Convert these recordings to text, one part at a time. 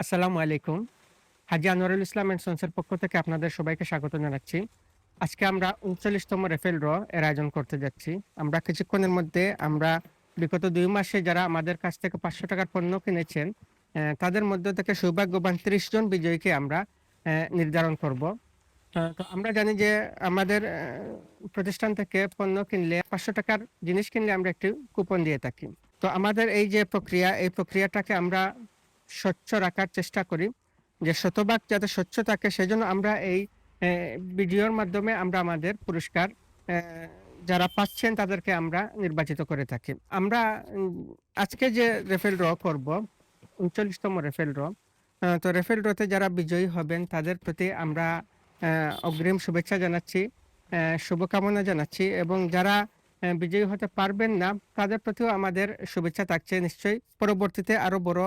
আসসালামু আলাইকুম। হাজী আনোয়ারুল ইসলাম অ্যান্ড সন্সের পক্ষ থেকে আপনাদের সবাইকে স্বাগত জানাচ্ছি। আজকে আমরা ৩৯তম রেফেল ড্র এর আয়োজন করতে যাচ্ছি। আমরা কিছুক্ষণের মধ্যে বিগত ২ মাসে যারা আমাদের কাছ থেকে ৳৫০০ পণ্য কিনেছেন, তাদের মধ্য থেকে সৌভাগ্যবান ৩০ জন বিজয়ীকে আমরা নির্ধারণ করব। তো আমরা জানি যে আমাদের প্রতিষ্ঠান থেকে পণ্য কিনলে ৳৫০০ র জিনিস কিনলে আমরা একটি কুপন দিয়ে থাকি। তো আমাদের এই যে প্রক্রিয়া, এই প্রক্রিয়াটাকে আমরা স্বচ্ছ রাখার চেষ্টা করি। যে শতভাগ যাতে স্বচ্ছ থাকে সেজন্য আমরা এই অ্যা ভিডিওর মাধ্যমে আমরা আমাদের পুরস্কার অ্যা যারা পাচ্ছেন তাদেরকে আমরা নির্বাচিত করে থাকি। আমরা উম আজকে যে রেফেল ড্র করব ৩৯তম রেফেল ড্র। তো রেফেল ড্রতে যারা বিজয়ী হবেন তাদের প্রতি আমরা অগ্রিম শুভেচ্ছা জানাচ্ছি, শুভকামনা জানাচ্ছি এবং যারা বিজয়ী হতে পারবেন না তাদের প্রতিও আমাদের শুভেচ্ছা থাকছে। নিশ্চয়ই পরবর্তীতে আরো বড়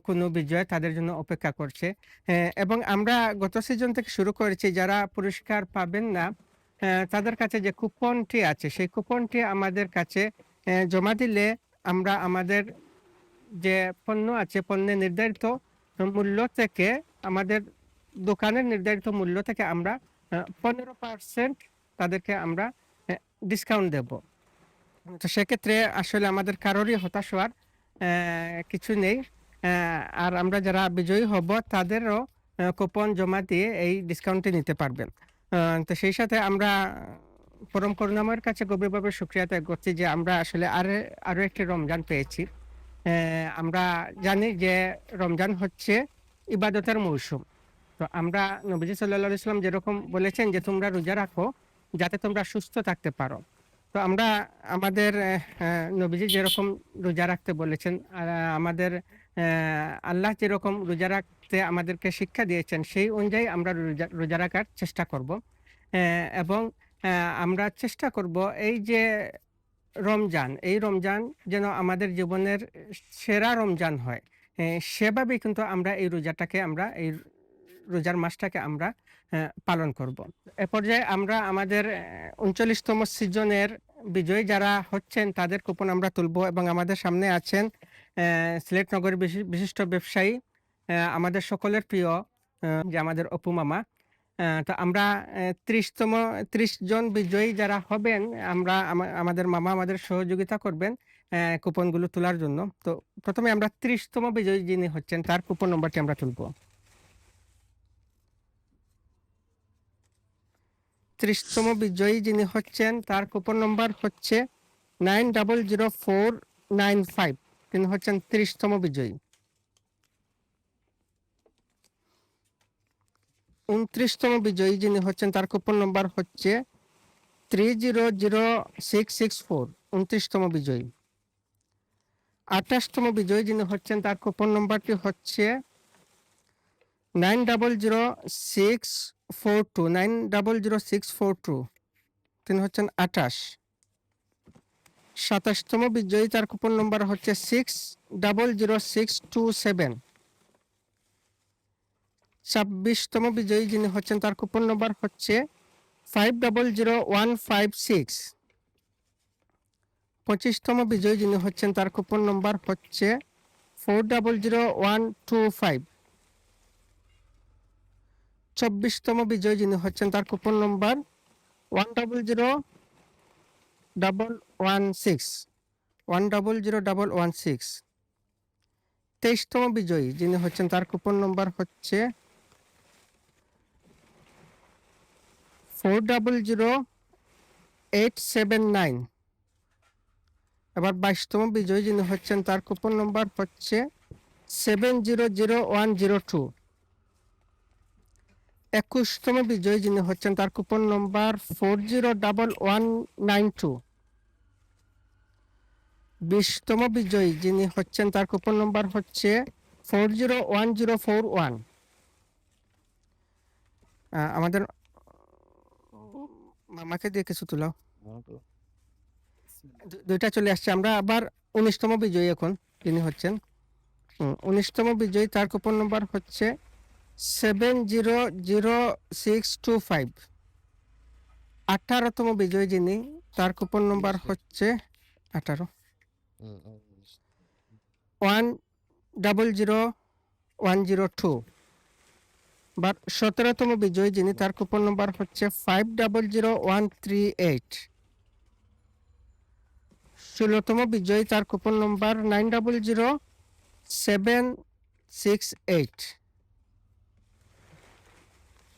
কোনো বিজয় তাদের জন্য অপেক্ষা করছে। এবং আমরা গত সিজন থেকে শুরু করেছি যারা পুরস্কার পাবেন না, তাদের কাছে যে কুপনটি আছে সেই কুপনটি আমাদের কাছে জমা দিলে আমরা আমাদের যে পণ্য আছে পণ্যের নির্ধারিত মূল্য থেকে আমাদের দোকানের নির্ধারিত মূল্য থেকে আমরা ১৫% তাদেরকে আমরা অ্যা ডিসকাউন্ট দেব। তো সেক্ষেত্রে আসলে আমাদের কারোরই হতাশ হওয়ার কিছু নেই। অ্যা আর আমরা যারা বিজয়ী হব তাদেরও কুপন জমা দিয়ে এই ডিসকাউন্টটি নিতে পারবেন। আ তো সেই সাথে আমরা পরম করুণাময়ের কাছে গভীরভাবে শুকরিয়া আদায় করছি যে আমরা আসলে আরো একটি রমজান পেয়েছি। আমরা জানি যে রমজান হচ্ছে ইবাদতের মৌসুম। তো আমরা নবীজি সাল্লাল্লাহু আলাইহি ওয়াসাল্লাম যেরকম বলেছেন যে, "তোমরা রোজা রাখো যাতে তোমরা সুস্থ থাকতে পারো।" তো আমরা আমাদের নবীজি যেরকম রোজা রাখতে বলেছেন, আমাদের আল্লাহ যেরকম রোজা রাখতে আমাদেরকে শিক্ষা দিয়েছেন, সেই অনুযায়ী আমরা রোজা রাখার চেষ্টা করব। এবং আমরা চেষ্টা করব এই যে রমজান, এই রমজান যেন আমাদের জীবনের সেরা রমজান হয়। সেভাবেই কিন্তু আমরা এই রোজাটাকে এই রোজার মাসটাকে আমরা পালন করব। এ পর্যায়ে আমরা আমাদের ৩৯তম সিজনের বিজয়ী যারা হচ্ছেন তাদের কুপন আমরা তুলব এবং আমাদের সামনে আছেন সিলেট নগরের বিশিষ্ট ব্যবসায়ী, আমাদের সকলের প্রিয় যে আমাদের অপু মামা। তো আমরা ৩০ জন বিজয়ী যারা হবেন, আমরা আমাদের মামা আমাদের সহযোগিতা করবেন কুপনগুলো তোলার জন্য। তো ১ম এ আমরা ৩০তম বিজয়ী যিনি হচ্ছেন তার কুপন নম্বরটি আমরা তুলব। ৩০তম বিজয়ী যিনি হচ্ছেন তার কুপন নম্বর হচ্ছে 900495। তিনি হচ্ছেন ৩০তম বিজয়ী। ২৯তম বিজয়ী যিনি হচ্ছেন তার কুপন নম্বর হচ্ছে 300664, ২৯তম বিজয়ী। ২৮তম বিজয়ী যিনি হচ্ছেন তার কুপন নম্বরটি হচ্ছে 900642, 900642, তিনি হচ্ছেন ২৮। ২৭তম বিজয়ী তার কুপন নম্বর হচ্ছে 600627। ২৬তম বিজয়ী যিনি হচ্ছেন তার কুপন নম্বর হচ্ছে 500156। ২৫তম বিজয়ী যিনি হচ্ছেন তার কুপন নম্বর হচ্ছে 400125। ২৪তম বিজয়ী যিনি হচ্ছেন তার কুপন নম্বর 100116, 100116। ২৩তম বিজয়ী যিনি হচ্ছেন তার কুপন নম্বর হচ্ছে 400879। এবার ২২তম বিজয়ী যিনি হচ্ছেন তার কুপন নম্বর হচ্ছে 700102। ২১তম বিজয়ী যিনি হচ্ছেন তার কুপন নম্বর 401192। ২০তম বিজয়ী যিনি হচ্ছেন তার কুপন নম্বর হচ্ছে 401041। আমাদের মামাকে দিয়ে কিছু তুলাও। দুইটা চলে আসছে। আমরা আবার ১৯তম বিজয়ী এখন যিনি হচ্ছেন ১৯তম বিজয়ী তার কুপন নম্বর হচ্ছে 700625। ১৮তম বিজয়ী যিনি তার কুপন নম্বর হচ্ছে ১৮, 100116। 102। বা 17তম বিজয়ী যিনি, তার কুপন নম্বর হচ্ছে 500138। 16তম বিজয়ী, তার কুপন নম্বর 900768।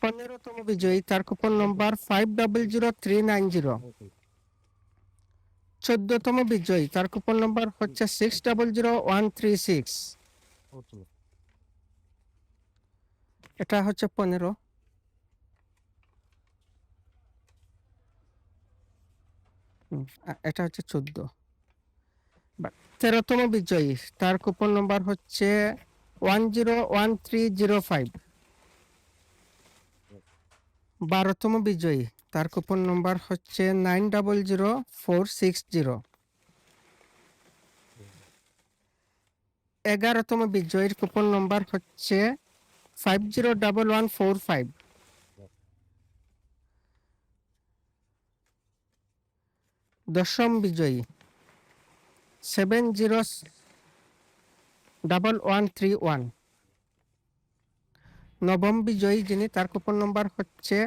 15তম বিজয়ী, তার কুপন নম্বর 500390। 14তম বিজয়ী, তার কুপন নম্বর হচ্ছে 600136। এটা হচ্ছে 15। এটা হচ্ছে 14। 13তম বিজয়ী, তার কুপন নম্বর হচ্ছে 101305। 12তম বিজয়ী, তার কুপন নম্বর হচ্ছে 900460। 11তম বিজয়ীর কুপন নম্বর হচ্ছে 501145। 10ম বিজয়ী 701131। 9ম বিজয়ী যিনি, তার কুপন নম্বর হচ্ছে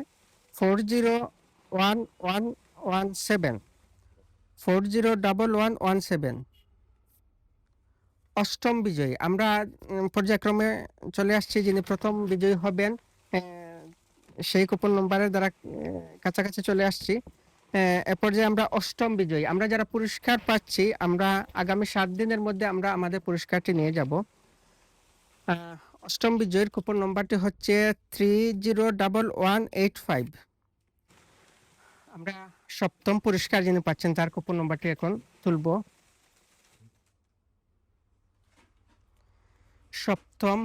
401117। 401117। 8ম বিজয়ী, আমরা পর্যায়ক্রমে চলে আসছি। যিনি প্রথম বিজয়ী হবেন সেই কুপন নম্বরের দ্বারা কাছাকাছি চলে আসছি। এ পর্যায়ে আমরা 8ম বিজয়ী, আমরা যারা পুরস্কার পাচ্ছি, আমরা আগামী 7 দিনের মধ্যে আমরা আমাদের পুরস্কারটি নিয়ে যাব। 8ম বিজয়ীর কুপন নম্বরটি হচ্ছে 301185। আমরা 7ম পুরস্কার যিনি পাচ্ছেন, তার কুপন নম্বরটি এখন তুলব। 7ম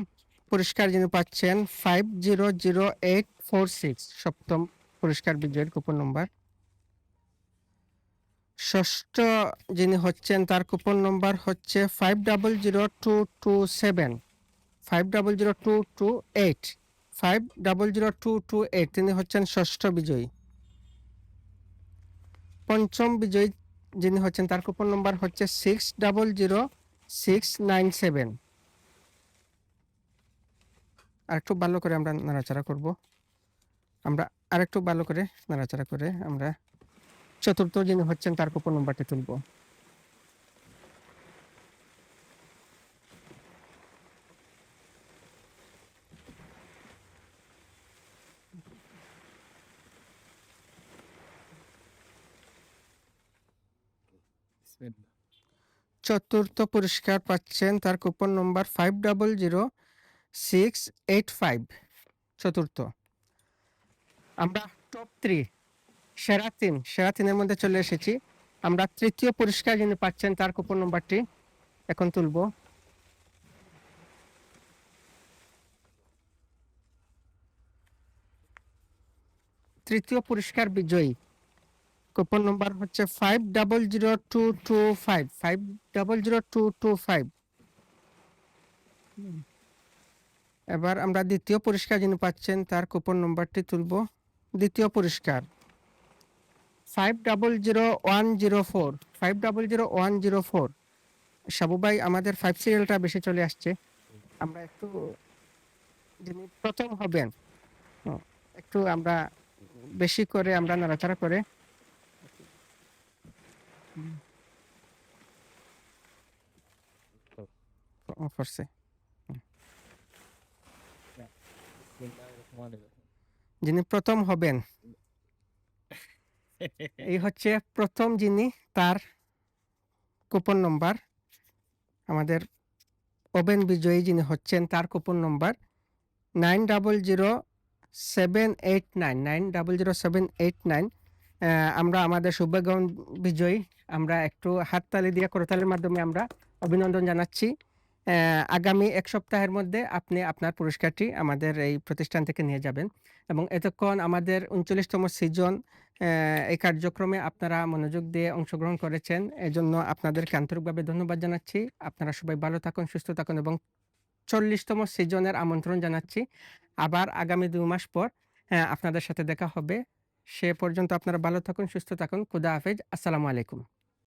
পুরস্কার যিনি পাচ্ছেন 500846। 7ম পুরস্কার বিজয়ীর কুপন নম্বর। 6ষ্ঠ যিনি হচ্ছেন, তার কুপন নম্বর হচ্ছে 500227। 500228। 500228। তিনি হচ্ছেন 6ষ্ঠ বিজয়ী। 5ম বিজয়ী যিনি হচ্ছেন, তার কুপন নম্বর হচ্ছে 600697। আরেকটু ভালো করে আমরা নাড়াচাড়া করব। আমরা আরেকটু ভালো করে নাড়াচাড়া করে আমরা 4র্থ যিনি হচ্ছেন, তার কুপন নম্বরটি তুলব। চতুর্থ পুরস্কার পাচ্ছেন, তার কুপন নম্বর 500685। চতুর্থ। আমরা টপ 3, সেরা 3-এর মধ্যে চলে এসেছি। আমরা তৃতীয় পুরস্কার যিনি পাচ্ছেন, তার কুপন নম্বরটি এখন তুলব। তৃতীয় পুরস্কার বিজয়ী, কুপন নম্বর হচ্ছে 500225। 500225। এবার আমরা দ্বিতীয় পুরস্কার যিনি পাচ্ছেন, তার কুপন নম্বরটি তুলব। দ্বিতীয় পুরস্কার 500104। 500104। সাবু ভাই, আমাদের 5 সিরিয়ালটা বেশি চলে আসছে। আমরা একটু, যিনি প্রথম হবেন, একটু আমরা বেশি করে আমরা নাড়াচাড়া করে করছে। যিনি প্রথম হবেন, এই হচ্ছে প্রথম যিনি, তার কুপন নম্বর, আমাদের ওভেন বিজয়ী যিনি হচ্ছেন, তার কুপন নম্বর 900789। 900789। আমরা আমাদের সৌভাগ্যবান বিজয়ী, আমরা একটু হাততালি দিয়ে, করতালির মাধ্যমে আমরা অভিনন্দন জানাচ্ছি। আগামী 1 সপ্তাহের মধ্যে আপনি আপনার পুরস্কারটি আমাদের এই প্রতিষ্ঠান থেকে নিয়ে যাবেন। এবং এতক্ষণ আমাদের 39তম সিজন এই কার্যক্রমে আপনারা মনোযোগ দিয়ে অংশগ্রহণ করেছেন। এজন্য আপনাদেরকে আন্তরিকভাবে ধন্যবাদ জানাচ্ছি। আপনারা সবাই ভালো থাকুন, সুস্থ থাকুন এবং 40তম সিজনের আমন্ত্রণ জানাচ্ছি। আবার আগামী 2 মাস পর আপনাদের সাথে দেখা হবে। সে পর্যন্ত আপনারা ভালো থাকুন, সুস্থ থাকুন। খোদা হাফেজ। আসসালামু আলাইকুম।